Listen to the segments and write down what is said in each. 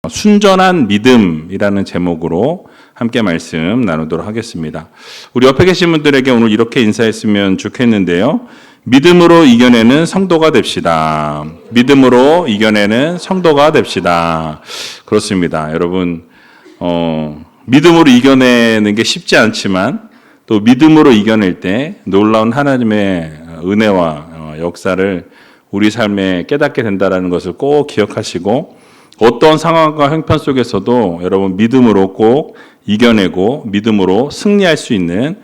순전한 믿음이라는 제목으로 함께 말씀 나누도록 하겠습니다. 우리 옆에 계신 분들에게 오늘 이렇게 인사했으면 좋겠는데요. 믿음으로 이겨내는 성도가 됩시다. 믿음으로 이겨내는 성도가 됩시다. 그렇습니다. 여러분, 믿음으로 이겨내는 게 쉽지 않지만 또 믿음으로 이겨낼 때 놀라운 하나님의 은혜와 역사를 우리 삶에 깨닫게 된다는 것을 꼭 기억하시고, 어떤 상황과 형편 속에서도 여러분 믿음으로 꼭 이겨내고 믿음으로 승리할 수 있는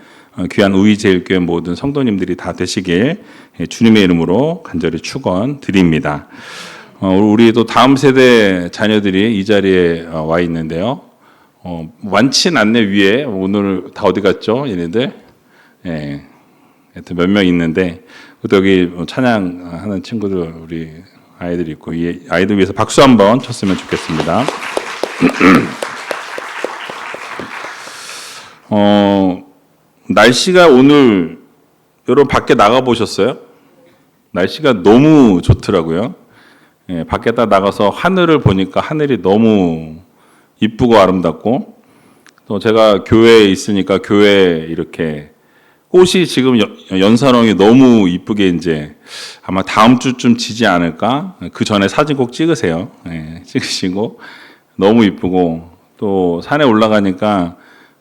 귀한 우이제일교회 모든 성도님들이 다 되시길 주님의 이름으로 간절히 축원드립니다. 우리도 다음 세대 자녀들이 이 자리에 와 있는데요. 많진 않네. 위에 오늘 다 어디 갔죠? 얘네들? 예, 하여튼 몇 명 있는데 또 여기 찬양하는 친구들 우리 아이들이 있고, 이 아이들 위해서 박수 한번 쳤으면 좋겠습니다. 날씨가 오늘 여러분 밖에 나가 보셨어요? 날씨가 너무 좋더라고요. 예, 밖에다 나가서 하늘을 보니까 하늘이 너무 이쁘고 아름답고, 또 제가 교회에 있으니까 교회에 이렇게 꽃이 지금 연산홍이 너무 이쁘게 이제 아마 다음 주쯤 지지 않을까? 그 전에 사진 꼭 찍으세요. 예, 찍으시고 너무 이쁘고, 또 산에 올라가니까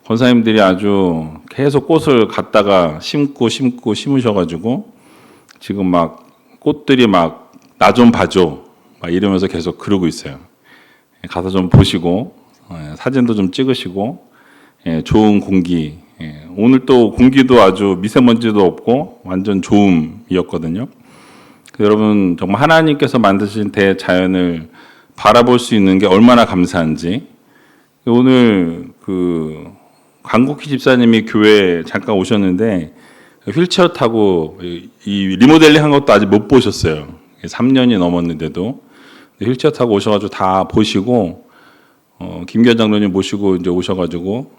권사님들이 아주 계속 꽃을 갖다가 심으셔가지고 지금 막 꽃들이 막 나 좀 봐줘 막 이러면서 계속 그러고 있어요. 가서 좀 보시고 사진도 좀 찍으시고, 좋은 공기. 오늘 또 공기도 아주 미세먼지도 없고 완전 좋음이었거든요. 여러분 정말 하나님께서 만드신 대자연을 바라볼 수 있는 게 얼마나 감사한지. 오늘 그 강국희 집사님이 교회에 잠깐 오셨는데 휠체어 타고 이 리모델링 한 것도 아직 못 보셨어요. 3년이 넘었는데도 휠체어 타고 오셔가지고 다 보시고, 김기현 장로님 모시고 이제 오셔가지고,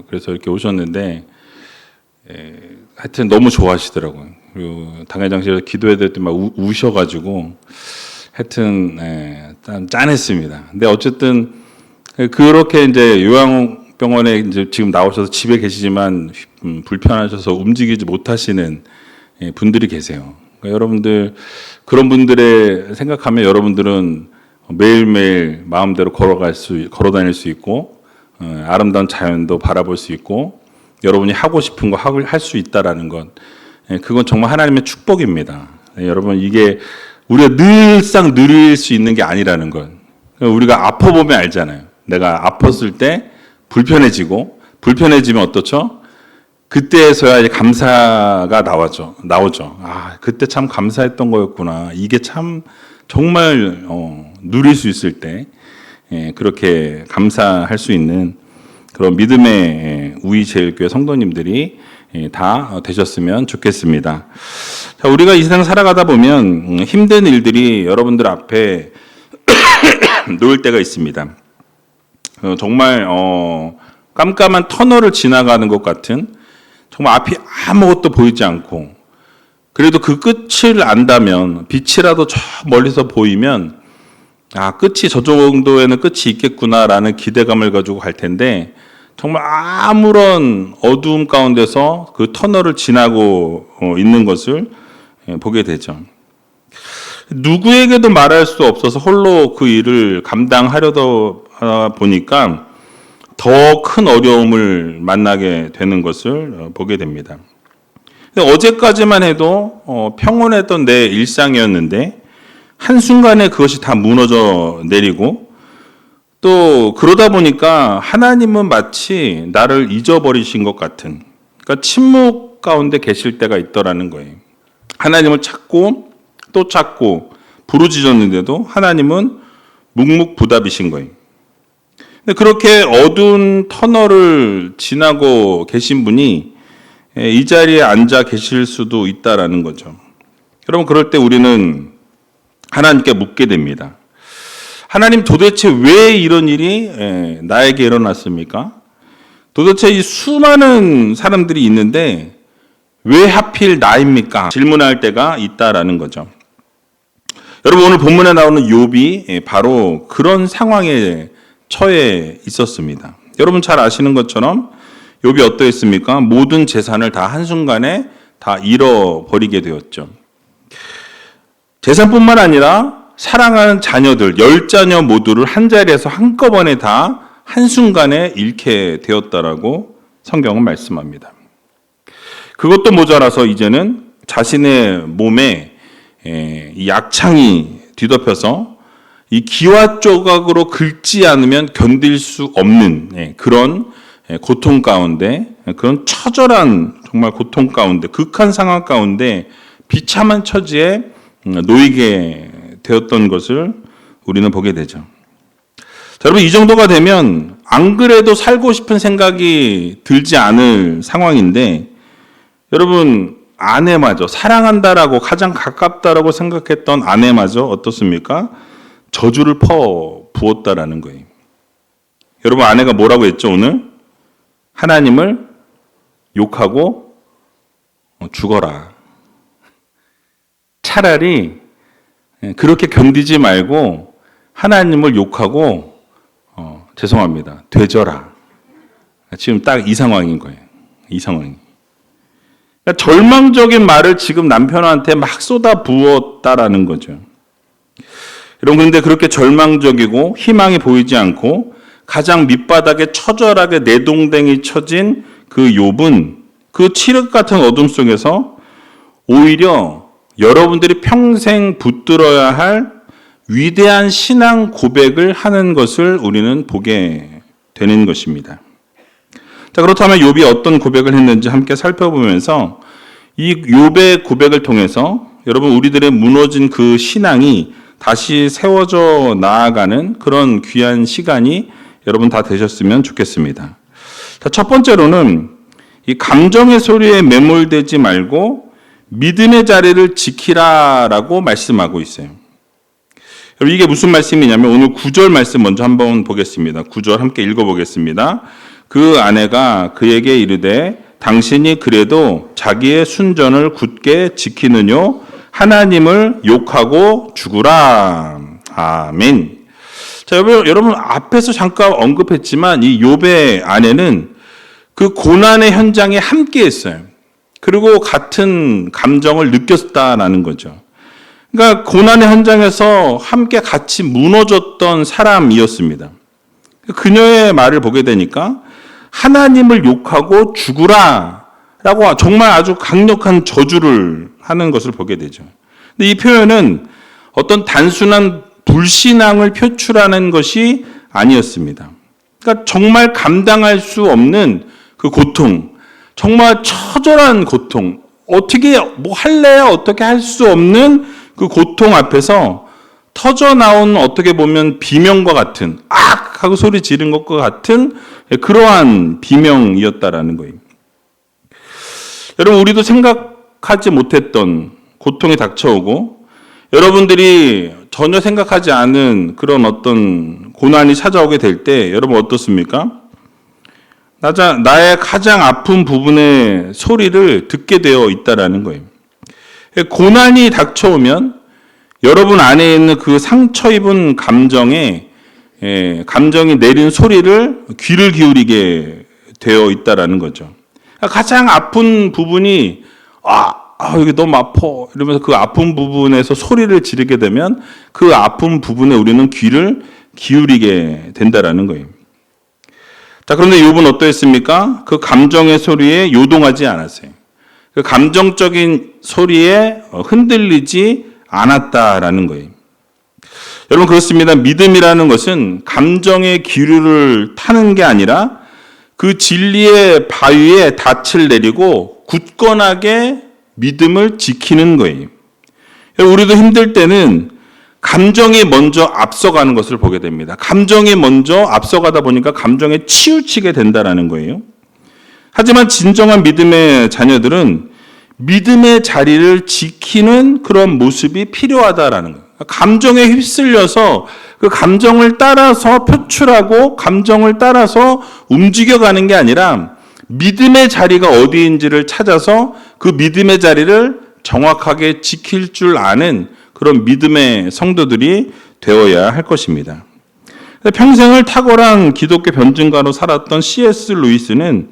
그래서 이렇게 오셨는데, 하여튼 너무 좋아하시더라고요. 그리고 당회장실에서 기도해야 될 때 막 우셔가지고, 하여튼, 짠했습니다. 근데 어쨌든, 그렇게 이제 요양병원에 이제 지금 나오셔서 집에 계시지만, 불편하셔서 움직이지 못하시는 분들이 계세요. 그러니까 여러분들, 그런 분들의 생각하면 여러분들은 매일매일 마음대로 걸어 다닐 수 있고, 아름다운 자연도 바라볼 수 있고, 여러분이 하고 싶은 거 할 수 있다라는 것, 그건 정말 하나님의 축복입니다. 여러분, 이게 우리가 늘상 누릴 수 있는 게 아니라는 것. 우리가 아파보면 알잖아요. 내가 아팠을 때 불편해지면 어떻죠? 그때서야 이제 감사가 나오죠. 아, 그때 참 감사했던 거였구나. 이게 참 정말 누릴 수 있을 때 그렇게 감사할 수 있는 그런 믿음의 우이제일교회 성도님들이 다 되셨으면 좋겠습니다. 자, 우리가 이 세상 살아가다 보면 힘든 일들이 여러분들 앞에 놓일 때가 있습니다. 정말 깜깜한 터널을 지나가는 것 같은, 정말 앞이 아무것도 보이지 않고, 그래도 그 끝을 안다면, 빛이라도 저 멀리서 보이면, 아, 끝이 저 정도에는 끝이 있겠구나라는 기대감을 가지고 갈 텐데, 정말 아무런 어두움 가운데서 그 터널을 지나고 있는 것을 보게 되죠. 누구에게도 말할 수 없어서 홀로 그 일을 감당하려다 보니까 더 큰 어려움을 만나게 되는 것을 보게 됩니다. 어제까지만 해도 평온했던 내 일상이었는데 한순간에 그것이 다 무너져 내리고, 또 그러다 보니까 하나님은 마치 나를 잊어버리신 것 같은, 그러니까 침묵 가운데 계실 때가 있더라는 거예요. 하나님을 찾고 또 찾고 부르짖었는데도 하나님은 묵묵부답이신 거예요. 근데 그렇게 어두운 터널을 지나고 계신 분이 이 자리에 앉아 계실 수도 있다라는 거죠. 여러분, 그럴 때 우리는 하나님께 묻게 됩니다. 하나님, 도대체 왜 이런 일이 나에게 일어났습니까? 도대체 이 수많은 사람들이 있는데 왜 하필 나입니까? 질문할 때가 있다라는 거죠. 여러분 오늘 본문에 나오는 욥이 바로 그런 상황에 처해 있었습니다. 여러분 잘 아시는 것처럼 욥이 어떠했습니까? 모든 재산을 다 한순간에 다 잃어버리게 되었죠. 재산뿐만 아니라 사랑하는 자녀들 10자녀 모두를 한 자리에서 한꺼번에 다 한순간에 잃게 되었다라고 성경은 말씀합니다. 그것도 모자라서 이제는 자신의 몸에 이 약창이 뒤덮여서 이 기와 조각으로 긁지 않으면 견딜 수 없는 그런 고통 가운데, 그런 처절한 정말 고통 가운데, 극한 상황 가운데 비참한 처지에 놓이게 되었던 것을 우리는 보게 되죠. 자, 여러분 이 정도가 되면 안 그래도 살고 싶은 생각이 들지 않을 상황인데, 여러분 아내마저 사랑한다라고 가장 가깝다라고 생각했던 아내마저 어떻습니까? 저주를 퍼 부었다라는 거예요. 여러분 아내가 뭐라고 했죠 오늘? 하나님을 욕하고 죽어라. 차라리 그렇게 견디지 말고 하나님을 욕하고 죄송합니다. 되져라. 지금 딱 이 상황인 거예요. 이 상황이. 그러니까 절망적인 말을 지금 남편한테 막 쏟아 부었다라는 거죠. 여러분 그런데 그렇게 절망적이고 희망이 보이지 않고 가장 밑바닥에 처절하게 내동댕이 쳐진 그 욥은 그 칠흑 같은 어둠 속에서 오히려 여러분들이 평생 붙들어야 할 위대한 신앙 고백을 하는 것을 우리는 보게 되는 것입니다. 자, 그렇다면 욥이 어떤 고백을 했는지 함께 살펴보면서 이 욥의 고백을 통해서 여러분 우리들의 무너진 그 신앙이 다시 세워져 나아가는 그런 귀한 시간이 여러분 다 되셨으면 좋겠습니다. 자, 첫 번째로는 이 감정의 소리에 매몰되지 말고 믿음의 자리를 지키라라고 말씀하고 있어요. 여러분 이게 무슨 말씀이냐면 오늘 9절 말씀 먼저 한번 보겠습니다. 9절 함께 읽어보겠습니다. 그 아내가 그에게 이르되 당신이 그래도 자기의 순전을 굳게 지키느뇨 하나님을 욕하고 죽으라. 아멘. 자, 여러분 앞에서 잠깐 언급했지만 이 욥의 아내는 그 고난의 현장에 함께 했어요. 그리고 같은 감정을 느꼈다라는 거죠. 그러니까 고난의 현장에서 함께 같이 무너졌던 사람이었습니다. 그녀의 말을 보게 되니까 하나님을 욕하고 죽으라 라고 정말 아주 강력한 저주를 하는 것을 보게 되죠. 근데 이 표현은 어떤 단순한 불신앙을 표출하는 것이 아니었습니다. 그러니까 정말 감당할 수 없는 그 고통, 정말 처절한 고통, 어떻게 뭐 할래야 어떻게 할 수 없는 그 고통 앞에서 터져나온 어떻게 보면 비명과 같은 악 하고 소리 지른 것과 같은 그러한 비명이었다라는 거예요. 여러분 우리도 생각하지 못했던 고통이 닥쳐오고 여러분들이 전혀 생각하지 않은 그런 어떤 고난이 찾아오게 될 때 여러분 어떻습니까? 나의 가장 아픈 부분의 소리를 듣게 되어 있다라는 거예요. 고난이 닥쳐오면 여러분 안에 있는 그 상처 입은 감정이 내린 소리를 귀를 기울이게 되어 있다라는 거죠. 가장 아픈 부분이 여기 너무 아파 이러면서 그 아픈 부분에서 소리를 지르게 되면 그 아픈 부분에 우리는 귀를 기울이게 된다라는 거예요. 자, 그런데 욥은 어떠했습니까? 그 감정의 소리에 요동하지 않았어요. 그 감정적인 소리에 흔들리지 않았다라는 거예요. 여러분 그렇습니다. 믿음이라는 것은 감정의 기류를 타는 게 아니라 그 진리의 바위에 닻을 내리고 굳건하게 믿음을 지키는 거예요. 우리도 힘들 때는 감정이 먼저 앞서가는 것을 보게 됩니다. 감정이 먼저 앞서가다 보니까 감정에 치우치게 된다라는 거예요. 하지만 진정한 믿음의 자녀들은 믿음의 자리를 지키는 그런 모습이 필요하다라는 거예요. 감정에 휩쓸려서 그 감정을 따라서 표출하고 감정을 따라서 움직여가는 게 아니라 믿음의 자리가 어디인지를 찾아서 그 믿음의 자리를 정확하게 지킬 줄 아는 그런 믿음의 성도들이 되어야 할 것입니다. 평생을 탁월한 기독교 변증가로 살았던 C.S. 루이스는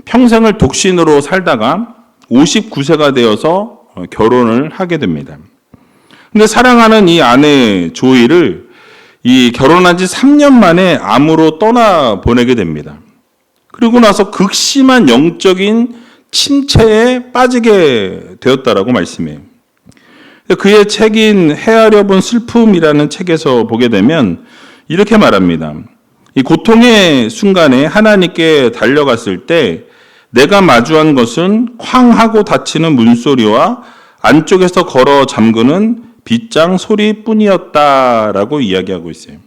평생을 독신으로 살다가 59세가 되어서 결혼을 하게 됩니다. 근데 사랑하는 이 아내 조이를 이 결혼한 지 3년 만에 암으로 떠나 보내게 됩니다. 그리고 나서 극심한 영적인 침체에 빠지게 되었다라고 말씀해요. 그의 책인 헤아려 본 슬픔이라는 책에서 보게 되면 이렇게 말합니다. 이 고통의 순간에 하나님께 달려갔을 때 내가 마주한 것은 쾅 하고 닫히는 문소리와 안쪽에서 걸어 잠그는 빗장 소리뿐이었다라고 이야기하고 있어요.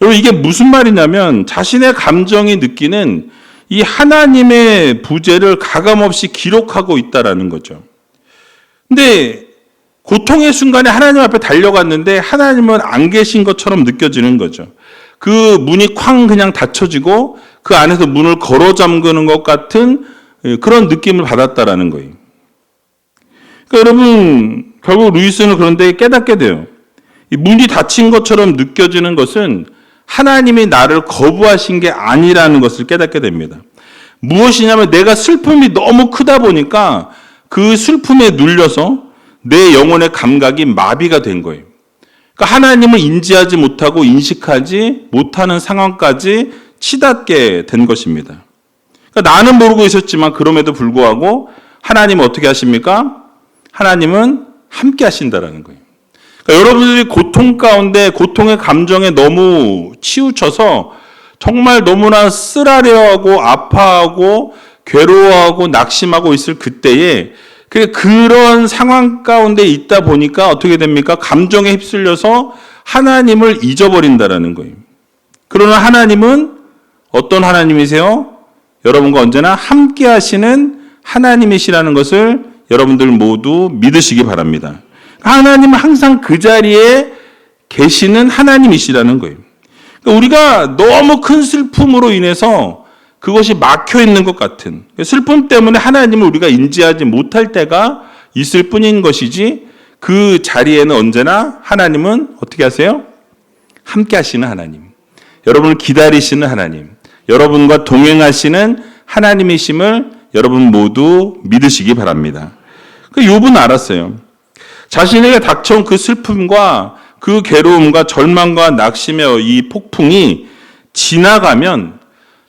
여러분 이게 무슨 말이냐면 자신의 감정이 느끼는 이 하나님의 부재를 가감없이 기록하고 있다라는 거죠. 근데 고통의 순간에 하나님 앞에 달려갔는데 하나님은 안 계신 것처럼 느껴지는 거죠. 그 문이 쾅 그냥 닫혀지고 그 안에서 문을 걸어 잠그는 것 같은 그런 느낌을 받았다라는 거예요. 그러니까 여러분 결국 루이스는 그런데 깨닫게 돼요. 이 문이 닫힌 것처럼 느껴지는 것은 하나님이 나를 거부하신 게 아니라는 것을 깨닫게 됩니다. 무엇이냐면 내가 슬픔이 너무 크다 보니까 그 슬픔에 눌려서 내 영혼의 감각이 마비가 된 거예요. 그러니까 하나님을 인지하지 못하고 인식하지 못하는 상황까지 치닫게 된 것입니다. 그러니까 나는 모르고 있었지만 그럼에도 불구하고 하나님은 어떻게 하십니까? 하나님은 함께 하신다라는 거예요. 그러니까 여러분들이 고통 가운데 고통의 감정에 너무 치우쳐서 정말 너무나 쓰라려하고 아파하고 괴로워하고 낙심하고 있을 그때에 그런 상황 가운데 있다 보니까 어떻게 됩니까? 감정에 휩쓸려서 하나님을 잊어버린다라는 거예요. 그러나 하나님은 어떤 하나님이세요? 여러분과 언제나 함께 하시는 하나님이시라는 것을 여러분들 모두 믿으시기 바랍니다. 하나님은 항상 그 자리에 계시는 하나님이시라는 거예요. 우리가 너무 큰 슬픔으로 인해서 그것이 막혀 있는 것 같은 슬픔 때문에 하나님을 우리가 인지하지 못할 때가 있을 뿐인 것이지 그 자리에는 언제나 하나님은 어떻게 하세요? 함께 하시는 하나님, 여러분을 기다리시는 하나님, 여러분과 동행하시는 하나님이심을 여러분 모두 믿으시기 바랍니다. 욥은 알았어요. 자신에게 닥쳐온 그 슬픔과 그 괴로움과 절망과 낙심의 이 폭풍이 지나가면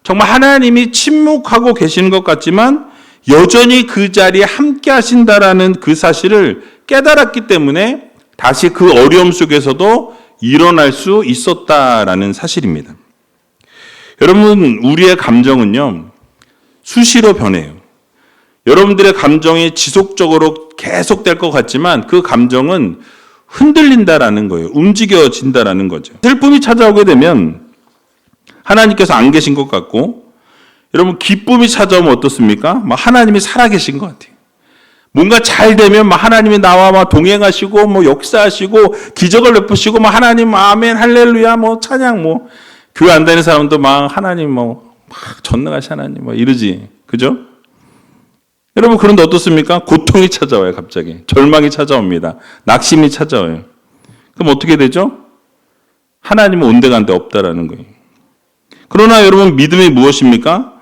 정말 하나님이 침묵하고 계시는 것 같지만 여전히 그 자리에 함께 하신다라는 그 사실을 깨달았기 때문에 다시 그 어려움 속에서도 일어날 수 있었다라는 사실입니다. 여러분, 우리의 감정은요, 수시로 변해요. 여러분들의 감정이 지속적으로 계속될 것 같지만 그 감정은 흔들린다라는 거예요. 움직여진다라는 거죠. 슬픔이 찾아오게 되면 하나님께서 안 계신 것 같고, 여러분 기쁨이 찾아오면 어떻습니까? 막 하나님이 살아계신 것 같아요. 뭔가 잘 되면 막 하나님이 나와 막 동행하시고 뭐 역사하시고 기적을 베푸시고 막 하나님 아멘 할렐루야 뭐 찬양 뭐 교회 안 다니는 사람도 막 하나님 뭐 막 전능하신 하나님 뭐 이러지, 그죠? 여러분 그런데 어떻습니까? 고통이 찾아와요. 갑자기 절망이 찾아옵니다. 낙심이 찾아와요. 그럼 어떻게 되죠? 하나님은 온데간데 없다라는 거예요. 그러나 여러분 믿음이 무엇입니까?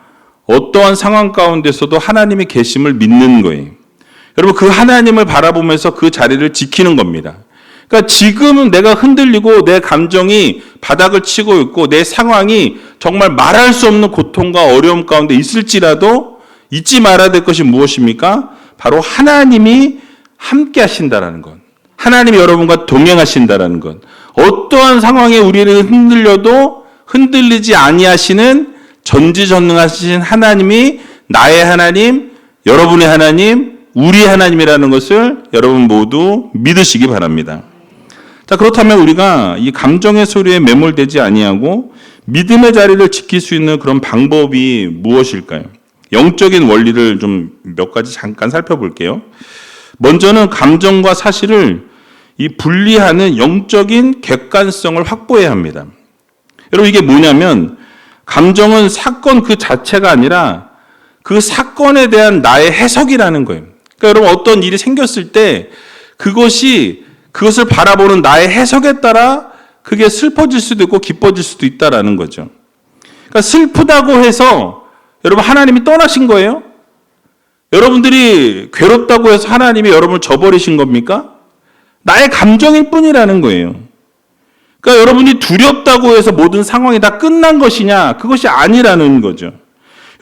어떠한 상황 가운데서도 하나님의 계심을 믿는 거예요. 여러분 그 하나님을 바라보면서 그 자리를 지키는 겁니다. 그러니까 지금은 내가 흔들리고 내 감정이 바닥을 치고 있고 내 상황이 정말 말할 수 없는 고통과 어려움 가운데 있을지라도 잊지 말아야 될 것이 무엇입니까? 바로 하나님이 함께 하신다라는 것. 하나님이 여러분과 동행하신다라는 것. 어떠한 상황에 우리를 흔들려도 흔들리지 아니하시는 전지전능하신 하나님이 나의 하나님, 여러분의 하나님, 우리의 하나님이라는 것을 여러분 모두 믿으시기 바랍니다. 자, 그렇다면 우리가 이 감정의 소리에 매몰되지 아니하고 믿음의 자리를 지킬 수 있는 그런 방법이 무엇일까요? 영적인 원리를 좀 몇 가지 잠깐 살펴볼게요. 먼저는 감정과 사실을 이 분리하는 영적인 객관성을 확보해야 합니다. 여러분 이게 뭐냐면 감정은 사건 그 자체가 아니라 그 사건에 대한 나의 해석이라는 거예요. 그러니까 여러분 어떤 일이 생겼을 때 그것이 그것을 바라보는 나의 해석에 따라 그게 슬퍼질 수도 있고 기뻐질 수도 있다라는 거죠. 그러니까 슬프다고 해서 여러분 하나님이 떠나신 거예요? 여러분들이 괴롭다고 해서 하나님이 여러분을 저버리신 겁니까? 나의 감정일 뿐이라는 거예요. 그러니까 여러분이 두렵다고 해서 모든 상황이 다 끝난 것이냐? 그것이 아니라는 거죠.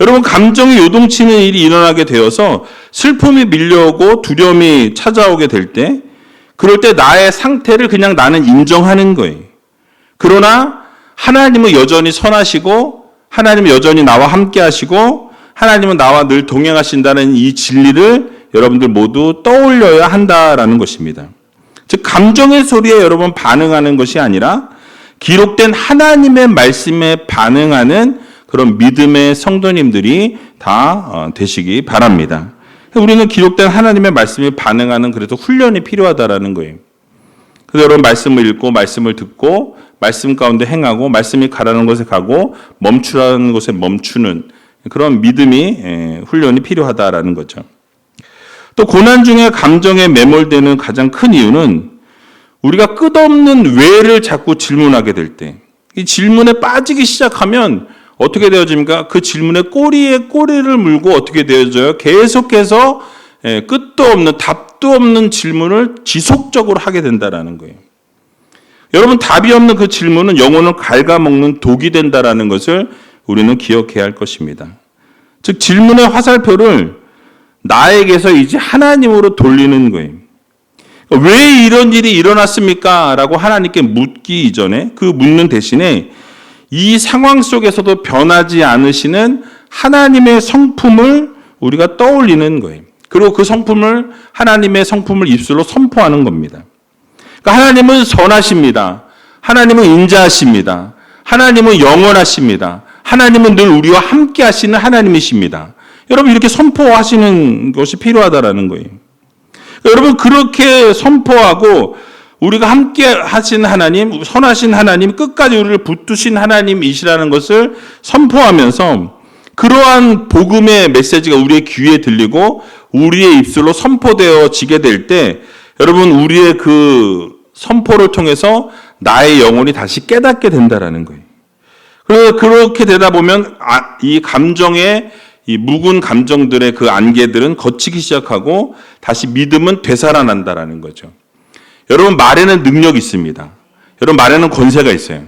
여러분 감정이 요동치는 일이 일어나게 되어서 슬픔이 밀려오고 두려움이 찾아오게 될 때 그럴 때 나의 상태를 그냥 나는 인정하는 거예요. 그러나 하나님은 여전히 선하시고 하나님은 여전히 나와 함께 하시고 하나님은 나와 늘 동행하신다는 이 진리를 여러분들 모두 떠올려야 한다라는 것입니다. 즉 감정의 소리에 여러분 반응하는 것이 아니라 기록된 하나님의 말씀에 반응하는 그런 믿음의 성도님들이 다 되시기 바랍니다. 우리는 기록된 하나님의 말씀에 반응하는 그래도 훈련이 필요하다라는 거예요. 그래서 여러분 말씀을 읽고 말씀을 듣고 말씀 가운데 행하고 말씀이 가라는 곳에 가고 멈추라는 곳에 멈추는 그런 믿음이 훈련이 필요하다라는 거죠. 또 고난 중에 감정에 매몰되는 가장 큰 이유는 우리가 끝없는 왜를 자꾸 질문하게 될 때, 이 질문에 빠지기 시작하면 어떻게 되어집니까? 그 질문에 꼬리에 꼬리를 물고 어떻게 되어져요? 계속해서 끝도 없는 답도 없는 질문을 지속적으로 하게 된다라는 거예요. 여러분 답이 없는 그 질문은 영혼을 갉아먹는 독이 된다라는 것을 우리는 기억해야 할 것입니다. 즉 질문의 화살표를 나에게서 이제 하나님으로 돌리는 거예요. 왜 이런 일이 일어났습니까? 라고 하나님께 묻기 이전에 그 묻는 대신에 이 상황 속에서도 변하지 않으시는 하나님의 성품을 우리가 떠올리는 거예요. 그리고 그 성품을 하나님의 성품을 입술로 선포하는 겁니다. 그러니까 하나님은 선하십니다. 하나님은 인자하십니다. 하나님은 영원하십니다. 하나님은 늘 우리와 함께 하시는 하나님이십니다. 여러분 이렇게 선포하시는 것이 필요하다라는 거예요. 여러분 그렇게 선포하고 우리가 함께 하신 하나님, 선하신 하나님, 끝까지 우리를 붙드신 하나님이시라는 것을 선포하면서 그러한 복음의 메시지가 우리의 귀에 들리고 우리의 입술로 선포되어지게 될 때 여러분 우리의 그 선포를 통해서 나의 영혼이 다시 깨닫게 된다라는 거예요. 그래서 그렇게 되다 보면 이 감정의 이 묵은 감정들의 그 안개들은 걷히기 시작하고 다시 믿음은 되살아난다라는 거죠. 여러분 말에는 능력이 있습니다. 여러분 말에는 권세가 있어요.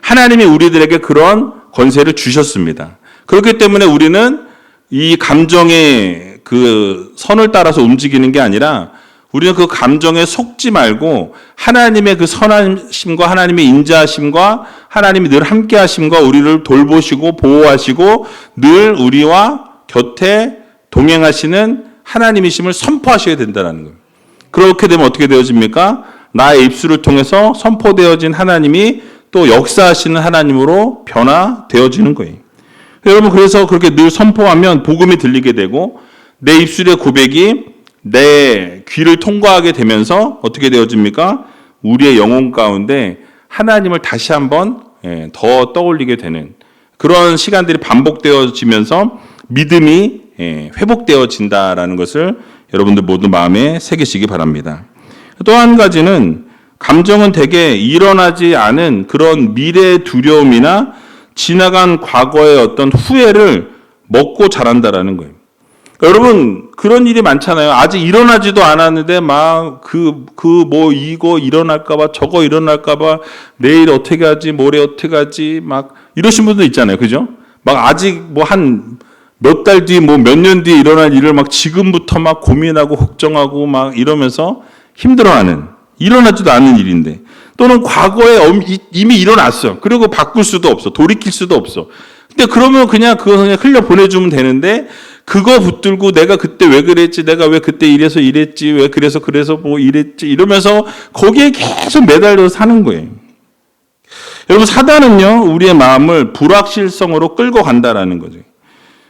하나님이 우리들에게 그런 권세를 주셨습니다. 그렇기 때문에 우리는 이 감정의 그 선을 따라서 움직이는 게 아니라 우리는 그 감정에 속지 말고 하나님의 그 선하심과 하나님의 인자하심과 하나님이 늘 함께 하심과 우리를 돌보시고 보호하시고 늘 우리와 곁에 동행하시는 하나님이심을 선포하셔야 된다는 거예요. 그렇게 되면 어떻게 되어집니까? 나의 입술을 통해서 선포되어진 하나님이 또 역사하시는 하나님으로 변화되어지는 거예요. 여러분 그래서 그렇게 늘 선포하면 복음이 들리게 되고 내 입술의 고백이 내 귀를 통과하게 되면서 어떻게 되어집니까? 우리의 영혼 가운데 하나님을 다시 한번 더 떠올리게 되는 그런 시간들이 반복되어지면서 믿음이 회복되어진다라는 것을 여러분들 모두 마음에 새기시기 바랍니다. 또 한 가지는 감정은 대개 일어나지 않은 그런 미래의 두려움이나 지나간 과거의 어떤 후회를 먹고 자란다라는 거예요. 여러분 그런 일이 많잖아요. 아직 일어나지도 않았는데 막 뭐 이거 일어날까봐 저거 일어날까봐 내일 어떻게 하지 모레 어떻게 하지 막 이러신 분들 있잖아요. 그죠? 막 아직 뭐 한 몇 달 뒤 뭐 몇 년 뒤에 일어날 일을 막 지금부터 막 고민하고 걱정하고 막 이러면서 힘들어하는 일어나지도 않은 일인데 또는 과거에 이미 일어났어. 그리고 바꿀 수도 없어. 돌이킬 수도 없어. 근데 그러면 그냥 그거 그냥 흘려 보내주면 되는데 그거 붙들고 내가 그때 왜 그랬지, 내가 왜 그때 이래서 이랬지, 왜 그래서 뭐 이랬지 이러면서 거기에 계속 매달려 사는 거예요. 여러분 사단은요 우리의 마음을 불확실성으로 끌고 간다라는 거죠.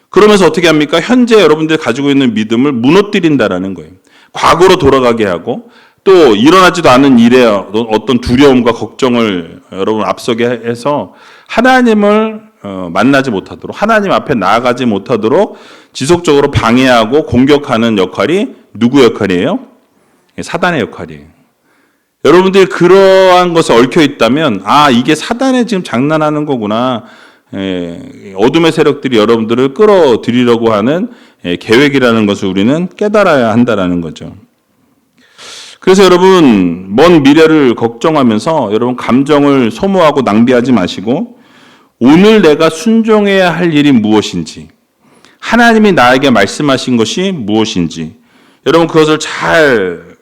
그러면서 어떻게 합니까? 현재 여러분들이 가지고 있는 믿음을 무너뜨린다라는 거예요. 과거로 돌아가게 하고 또 일어나지도 않은 일에 어떤 두려움과 걱정을 여러분 앞서게 해서 하나님을 만나지 못하도록 하나님 앞에 나아가지 못하도록 지속적으로 방해하고 공격하는 역할이 누구 역할이에요? 사단의 역할이에요. 여러분들이 그러한 것에 얽혀 있다면 이게 사단의 지금 장난하는 거구나. 어둠의 세력들이 여러분들을 끌어들이려고 하는 계획이라는 것을 우리는 깨달아야 한다라는 거죠. 그래서 여러분 먼 미래를 걱정하면서 여러분 감정을 소모하고 낭비하지 마시고 오늘 내가 순종해야 할 일이 무엇인지 하나님이 나에게 말씀하신 것이 무엇인지 여러분 그것을 잘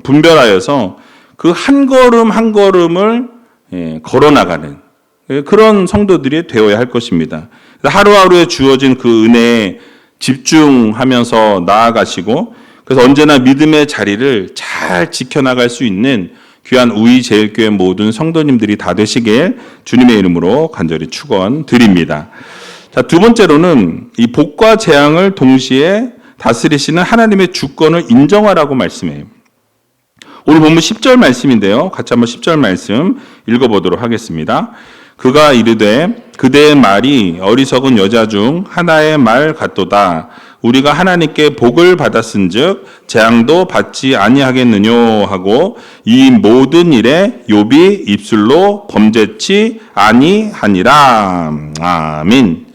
분별하여서 그 한 걸음 한 걸음을 걸어나가는 그런 성도들이 되어야 할 것입니다. 하루하루에 주어진 그 은혜에 집중하면서 나아가시고 그래서 언제나 믿음의 자리를 잘 지켜나갈 수 있는 귀한 우이제일교회 모든 성도님들이 다 되시길 주님의 이름으로 간절히 축원드립니다. 자, 두 번째로는 이 복과 재앙을 동시에 다스리시는 하나님의 주권을 인정하라고 말씀해요. 오늘 본문 10절 말씀인데요. 같이 한번 10절 말씀 읽어보도록 하겠습니다. 그가 이르되 그대의 말이 어리석은 여자 중 하나의 말 같도다. 우리가 하나님께 복을 받았은즉 재앙도 받지 아니하겠느뇨 하고 이 모든 일에 욥이 입술로 범죄치 아니하니라. 아멘.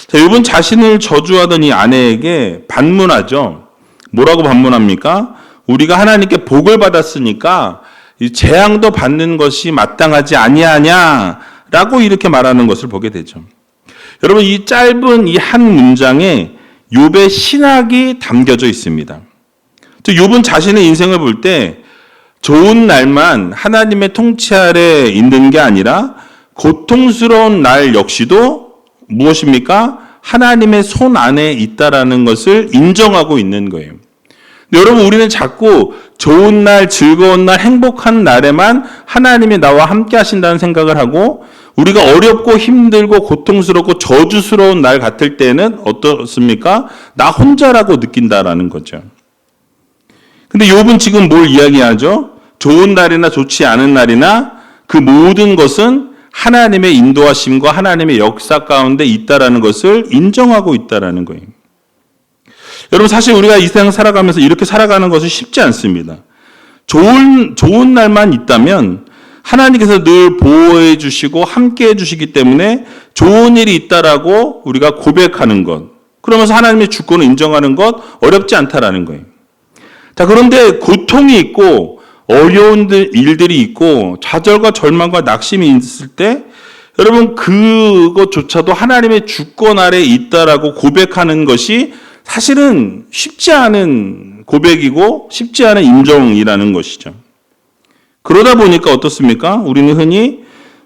자, 욥은 자신을 저주하던 이 아내에게 반문하죠. 뭐라고 반문합니까? 우리가 하나님께 복을 받았으니까 이 재앙도 받는 것이 마땅하지 아니하냐라고 이렇게 말하는 것을 보게 되죠. 여러분 이 짧은 이 한 문장에 욥의 신학이 담겨져 있습니다. 욥은 자신의 인생을 볼 때 좋은 날만 하나님의 통치 아래 있는 게 아니라 고통스러운 날 역시도 무엇입니까? 하나님의 손 안에 있다라는 것을 인정하고 있는 거예요. 근데 여러분 우리는 자꾸 좋은 날, 즐거운 날, 행복한 날에만 하나님이 나와 함께 하신다는 생각을 하고 우리가 어렵고 힘들고 고통스럽고 저주스러운 날 같을 때는 어떻습니까? 나 혼자라고 느낀다라는 거죠. 근데 욥은 지금 뭘 이야기하죠? 좋은 날이나 좋지 않은 날이나 그 모든 것은 하나님의 인도하심과 하나님의 역사 가운데 있다라는 것을 인정하고 있다라는 거예요. 여러분 사실 우리가 이 세상 살아가면서 이렇게 살아가는 것은 쉽지 않습니다. 좋은 날만 있다면 하나님께서 늘 보호해 주시고 함께 해 주시기 때문에 좋은 일이 있다라고 우리가 고백하는 것, 그러면서 하나님의 주권을 인정하는 것 어렵지 않다라는 거예요. 자, 그런데 고통이 있고 어려운 일들이 있고 좌절과 절망과 낙심이 있을 때 여러분 그것조차도 하나님의 주권 아래에 있다라고 고백하는 것이 사실은 쉽지 않은 고백이고 쉽지 않은 인정이라는 것이죠. 그러다 보니까 어떻습니까? 우리는 흔히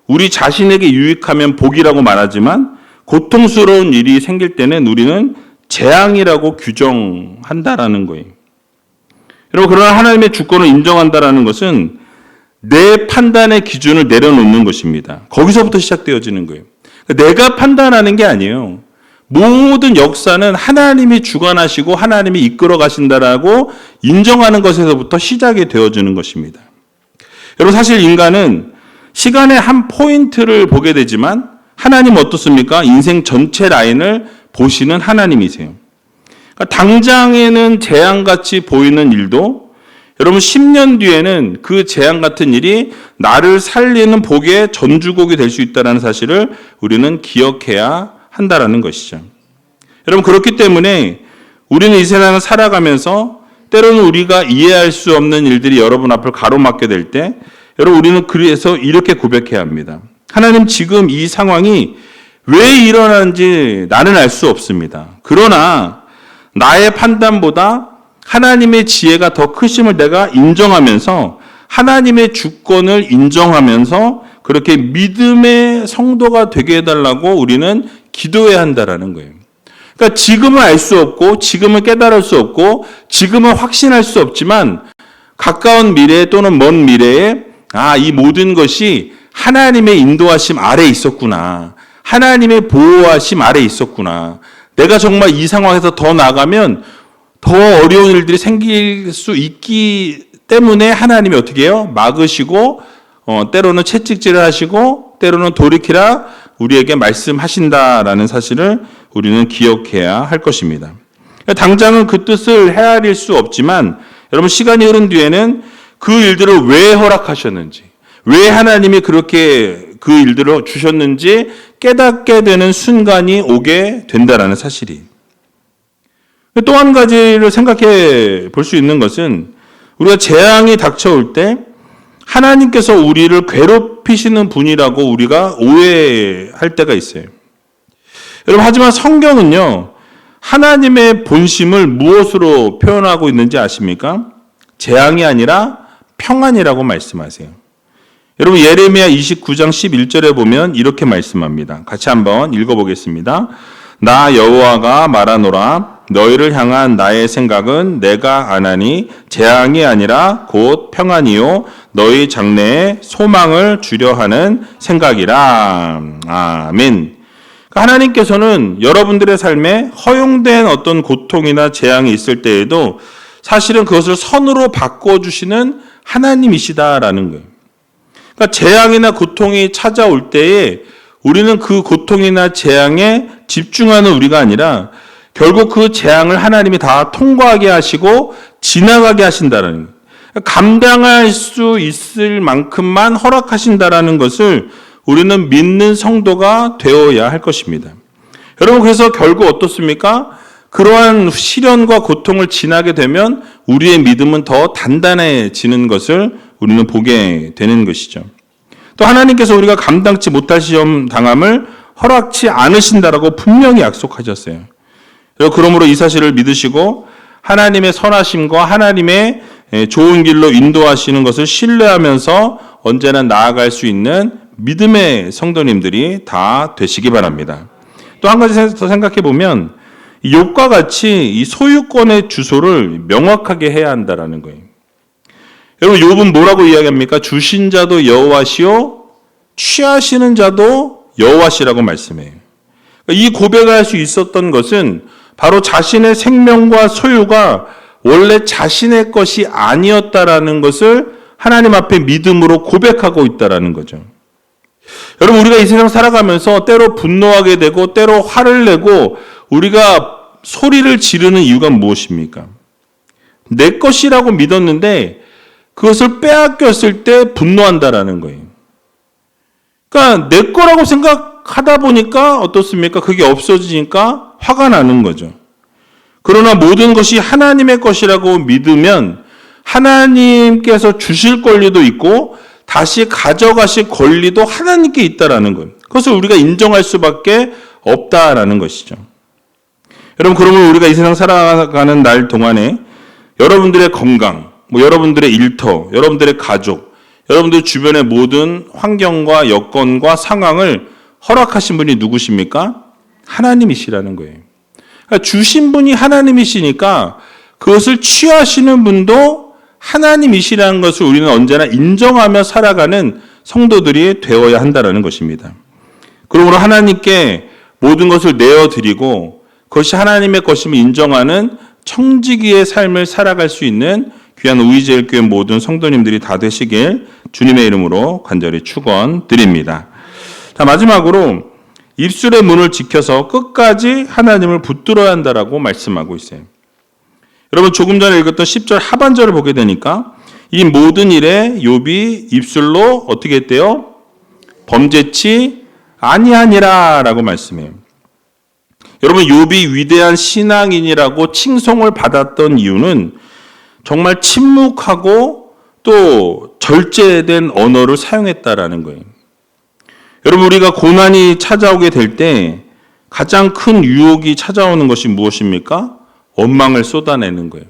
우리 자신에게 유익하면 복이라고 말하지만 고통스러운 일이 생길 때는 우리는 재앙이라고 규정한다라는 거예요. 여러분 그러나 하나님의 주권을 인정한다라는 것은 내 판단의 기준을 내려놓는 것입니다. 거기서부터 시작되어지는 거예요. 내가 판단하는 게 아니에요. 모든 역사는 하나님이 주관하시고 하나님이 이끌어 가신다라고 인정하는 것에서부터 시작이 되어지는 것입니다. 여러분 사실 인간은 시간의 한 포인트를 보게 되지만 하나님은 어떻습니까? 인생 전체 라인을 보시는 하나님이세요. 그러니까 당장에는 재앙같이 보이는 일도 여러분 10년 뒤에는 그 재앙 같은 일이 나를 살리는 복의 전주곡이 될 수 있다는 사실을 우리는 기억해야 한다라는 것이죠. 여러분 그렇기 때문에 우리는 이 세상을 살아가면서 때로는 우리가 이해할 수 없는 일들이 여러분 앞을 가로막게 될 때 여러분 우리는 그래서 이렇게 고백해야 합니다. 하나님 지금 이 상황이 왜 일어나는지 나는 알 수 없습니다. 그러나 나의 판단보다 하나님의 지혜가 더 크심을 내가 인정하면서 하나님의 주권을 인정하면서 그렇게 믿음의 성도가 되게 해달라고 우리는 기도해야 한다라는 거예요. 그러니까 지금은 알 수 없고 지금은 깨달을 수 없고 지금은 확신할 수 없지만 가까운 미래 또는 먼 미래에 이 모든 것이 하나님의 인도하심 아래에 있었구나. 하나님의 보호하심 아래에 있었구나. 내가 정말 이 상황에서 더 나가면 더 어려운 일들이 생길 수 있기 때문에 하나님이 어떻게 해요? 막으시고 때로는 채찍질을 하시고 때로는 돌이키라 우리에게 말씀하신다라는 사실을 우리는 기억해야 할 것입니다. 당장은 그 뜻을 헤아릴 수 없지만 여러분 시간이 흐른 뒤에는 그 일들을 왜 허락하셨는지, 왜 하나님이 그렇게 그 일들을 주셨는지 깨닫게 되는 순간이 오게 된다라는 사실이. 또 한 가지를 생각해 볼 수 있는 것은 우리가 재앙이 닥쳐올 때 하나님께서 우리를 괴롭히시는 분이라고 우리가 오해할 때가 있어요. 여러분, 하지만 성경은요, 하나님의 본심을 무엇으로 표현하고 있는지 아십니까? 재앙이 아니라 평안이라고 말씀하세요. 여러분, 예레미야 29장 11절에 보면 이렇게 말씀합니다. 같이 한번 읽어보겠습니다. 나 여호와가 말하노라. 너희를 향한 나의 생각은 내가 아나니 재앙이 아니라 곧 평안이요 너희 장래에 소망을 주려 하는 생각이라. 아멘. 하나님께서는 여러분들의 삶에 허용된 어떤 고통이나 재앙이 있을 때에도 사실은 그것을 선으로 바꿔주시는 하나님이시다라는 거예요. 그러니까 재앙이나 고통이 찾아올 때에 우리는 그 고통이나 재앙에 집중하는 우리가 아니라 결국 그 재앙을 하나님이 다 통과하게 하시고 지나가게 하신다라는 거예요. 감당할 수 있을 만큼만 허락하신다라는 것을 우리는 믿는 성도가 되어야 할 것입니다. 여러분, 그래서 결국 어떻습니까? 그러한 시련과 고통을 지나게 되면 우리의 믿음은 더 단단해지는 것을 우리는 보게 되는 것이죠. 또 하나님께서 우리가 감당치 못할 시험 당함을 허락치 않으신다라고 분명히 약속하셨어요. 그러므로 이 사실을 믿으시고 하나님의 선하심과 하나님의 좋은 길로 인도하시는 것을 신뢰하면서 언제나 나아갈 수 있는 믿음의 성도님들이 다 되시기 바랍니다. 또 한 가지 더 생각해 보면 욥과 같이 이 소유권의 주소를 명확하게 해야 한다라는 거예요. 여러분, 욥은 뭐라고 이야기합니까? 주신 자도 여호와시요 취하시는 자도 여호와시라고 말씀해요. 이 고백을 할 수 있었던 것은 바로 자신의 생명과 소유가 원래 자신의 것이 아니었다라는 것을 하나님 앞에 믿음으로 고백하고 있다라는 거죠. 여러분, 우리가 이 세상 살아가면서 때로 분노하게 되고 때로 화를 내고 우리가 소리를 지르는 이유가 무엇입니까? 내 것이라고 믿었는데 그것을 빼앗겼을 때 분노한다라는 거예요. 그러니까 내 거라고 생각하다 보니까 어떻습니까? 그게 없어지니까 화가 나는 거죠. 그러나 모든 것이 하나님의 것이라고 믿으면 하나님께서 주실 권리도 있고 다시 가져가실 권리도 하나님께 있다라는 거예요. 그것을 우리가 인정할 수밖에 없다라는 것이죠. 여러분, 그러면 우리가 이 세상 살아가는 날 동안에 여러분들의 건강, 여러분들의 일터, 여러분들의 가족, 여러분들 주변의 모든 환경과 여건과 상황을 허락하신 분이 누구십니까? 하나님이시라는 거예요. 그러니까 주신 분이 하나님이시니까 그것을 취하시는 분도 하나님이시라는 것을 우리는 언제나 인정하며 살아가는 성도들이 되어야 한다는 것입니다. 그러므로 하나님께 모든 것을 내어드리고 그것이 하나님의 것임을 인정하는 청지기의 삶을 살아갈 수 있는 귀한 우리제일교회 모든 성도님들이 다 되시길 주님의 이름으로 간절히 축원드립니다. 자, 마지막으로 입술의 문을 지켜서 끝까지 하나님을 붙들어야 한다라고 말씀하고 있어요. 여러분, 조금 전에 읽었던 10절 하반절을 보게 되니까 이 모든 일에 욥이 입술로 어떻게 했대요? 범죄치 아니하니라 라고 말씀해요. 여러분, 욥이 위대한 신앙인이라고 칭송을 받았던 이유는 정말 침묵하고 또 절제된 언어를 사용했다라는 거예요. 여러분, 우리가 고난이 찾아오게 될 때 가장 큰 유혹이 찾아오는 것이 무엇입니까? 원망을 쏟아내는 거예요.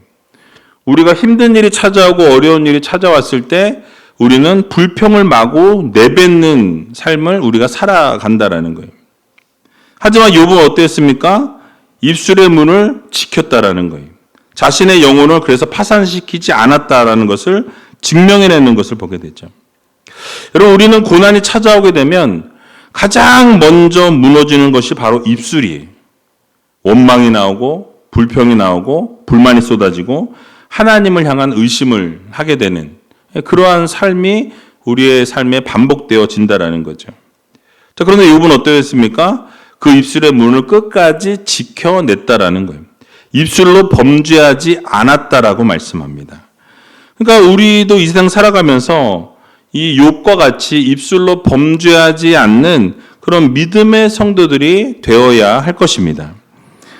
우리가 힘든 일이 찾아오고 어려운 일이 찾아왔을 때 우리는 불평을 마구 내뱉는 삶을 우리가 살아간다라는 거예요. 하지만 욥은 어땠습니까? 입술의 문을 지켰다라는 거예요. 자신의 영혼을 그래서 파산시키지 않았다라는 것을 증명해내는 것을 보게 되죠. 여러분, 우리는 고난이 찾아오게 되면 가장 먼저 무너지는 것이 바로 입술이에요. 원망이 나오고 불평이 나오고 불만이 쏟아지고 하나님을 향한 의심을 하게 되는 그러한 삶이 우리의 삶에 반복되어진다라는 거죠. 자, 그런데 욥은 어떠했습니까? 그 입술의 문을 끝까지 지켜냈다라는 거예요. 입술로 범죄하지 않았다라고 말씀합니다. 그러니까 우리도 이 세상 살아가면서 이 욥과 같이 입술로 범죄하지 않는 그런 믿음의 성도들이 되어야 할 것입니다.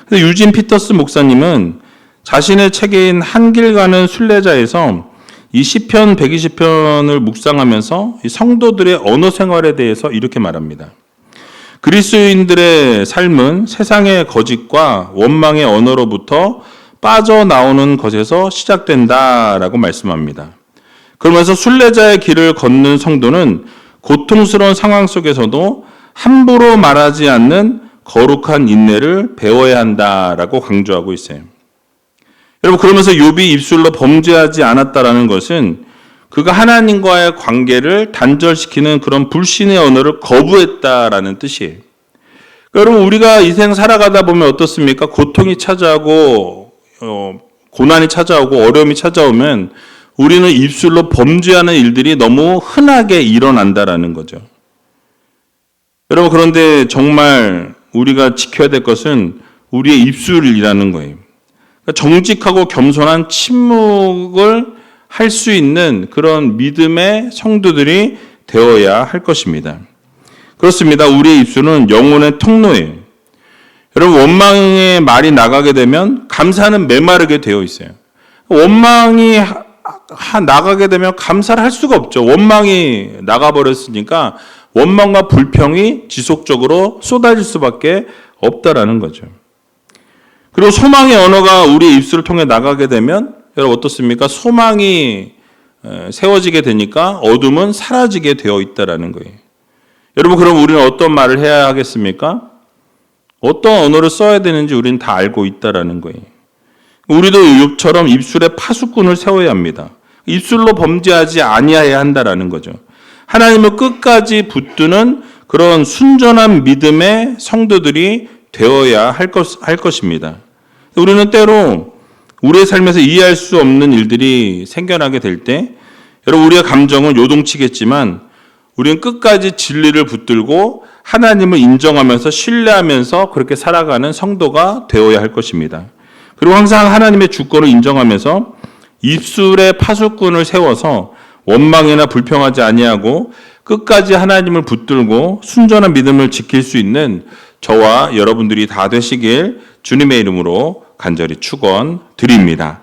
그래서 유진 피터스 목사님은 자신의 책인 한 길 가는 순례자에서 이 시편 120편을 묵상하면서 이 성도들의 언어 생활에 대해서 이렇게 말합니다. 그리스도인들의 삶은 세상의 거짓과 원망의 언어로부터 빠져나오는 것에서 시작된다라고 말씀합니다. 그러면서 순례자의 길을 걷는 성도는 고통스러운 상황 속에서도 함부로 말하지 않는 거룩한 인내를 배워야 한다라고 강조하고 있어요. 여러분, 그러면서 욥이 입술로 범죄하지 않았다라는 것은 그가 하나님과의 관계를 단절시키는 그런 불신의 언어를 거부했다라는 뜻이에요. 그러니까 여러분, 우리가 이 생 살아가다 보면 어떻습니까? 고통이 찾아오고 고난이 찾아오고 어려움이 찾아오면 우리는 입술로 범죄하는 일들이 너무 흔하게 일어난다라는 거죠. 여러분, 그런데 정말 우리가 지켜야 될 것은 우리의 입술이라는 거예요. 정직하고 겸손한 침묵을 할 수 있는 그런 믿음의 성도들이 되어야 할 것입니다. 그렇습니다. 우리의 입술은 영혼의 통로예요. 여러분, 원망의 말이 나가게 되면 감사는 메마르게 되어 있어요. 원망이 나가게 되면 감사를 할 수가 없죠. 원망이 나가버렸으니까 원망과 불평이 지속적으로 쏟아질 수밖에 없다라는 거죠. 그리고 소망의 언어가 우리의 입술을 통해 나가게 되면 여러분 어떻습니까? 소망이 세워지게 되니까 어둠은 사라지게 되어 있다라는 거예요. 여러분, 그럼 우리는 어떤 말을 해야 하겠습니까? 어떤 언어를 써야 되는지 우리는 다 알고 있다라는 거예요. 우리도 욥처럼 입술에 파수꾼을 세워야 합니다. 입술로 범죄하지 아니해야 한다라는 거죠. 하나님을 끝까지 붙드는 그런 순전한 믿음의 성도들이 되어야 할 것입니다. 우리는 때로 우리의 삶에서 이해할 수 없는 일들이 생겨나게 될 때, 여러분, 우리의 감정은 요동치겠지만 우리는 끝까지 진리를 붙들고 하나님을 인정하면서 신뢰하면서 그렇게 살아가는 성도가 되어야 할 것입니다. 그리고 항상 하나님의 주권을 인정하면서 입술에 파수꾼을 세워서 원망이나 불평하지 아니하고 끝까지 하나님을 붙들고 순전한 믿음을 지킬 수 있는 저와 여러분들이 다 되시길 주님의 이름으로 간절히 축원드립니다.